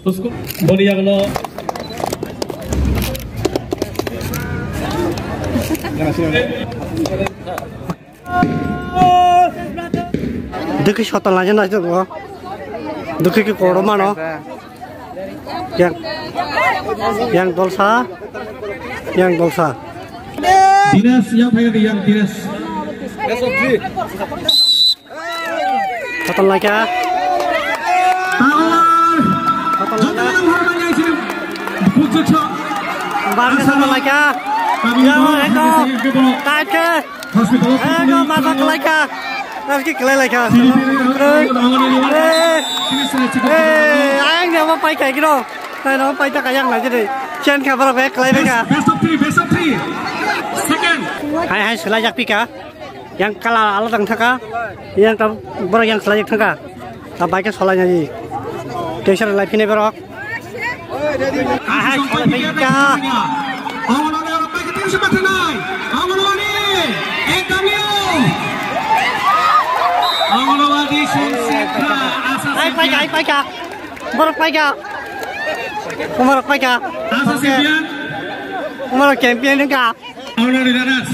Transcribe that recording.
उसको बोलिया गलो देखि शतल नाजे नाजे गो देखि के कोड़ो मानो yang dolsa Dinas yang pakai ke yang Dinas shotol lagi ya barnya shotol lagi ya yang itu taike ego masak lagi ya nanti kelai lagi ayang dia mau pakai kayak gitu nó bay chắc yang là gì trên cả vào về lấy cả best of 3 second hai selai jak pika yang kalah alat tang thaka yang tam bor yang selai jak thaka ta bay ke solanya ji teacher life ini berok hai selai pika awalnya orang baik tim seperti nai awalnya awalnya di sensita hai pika bor pika Umar apa ya? Asa Sembian. Umar champion enggak? Awalnya di darat.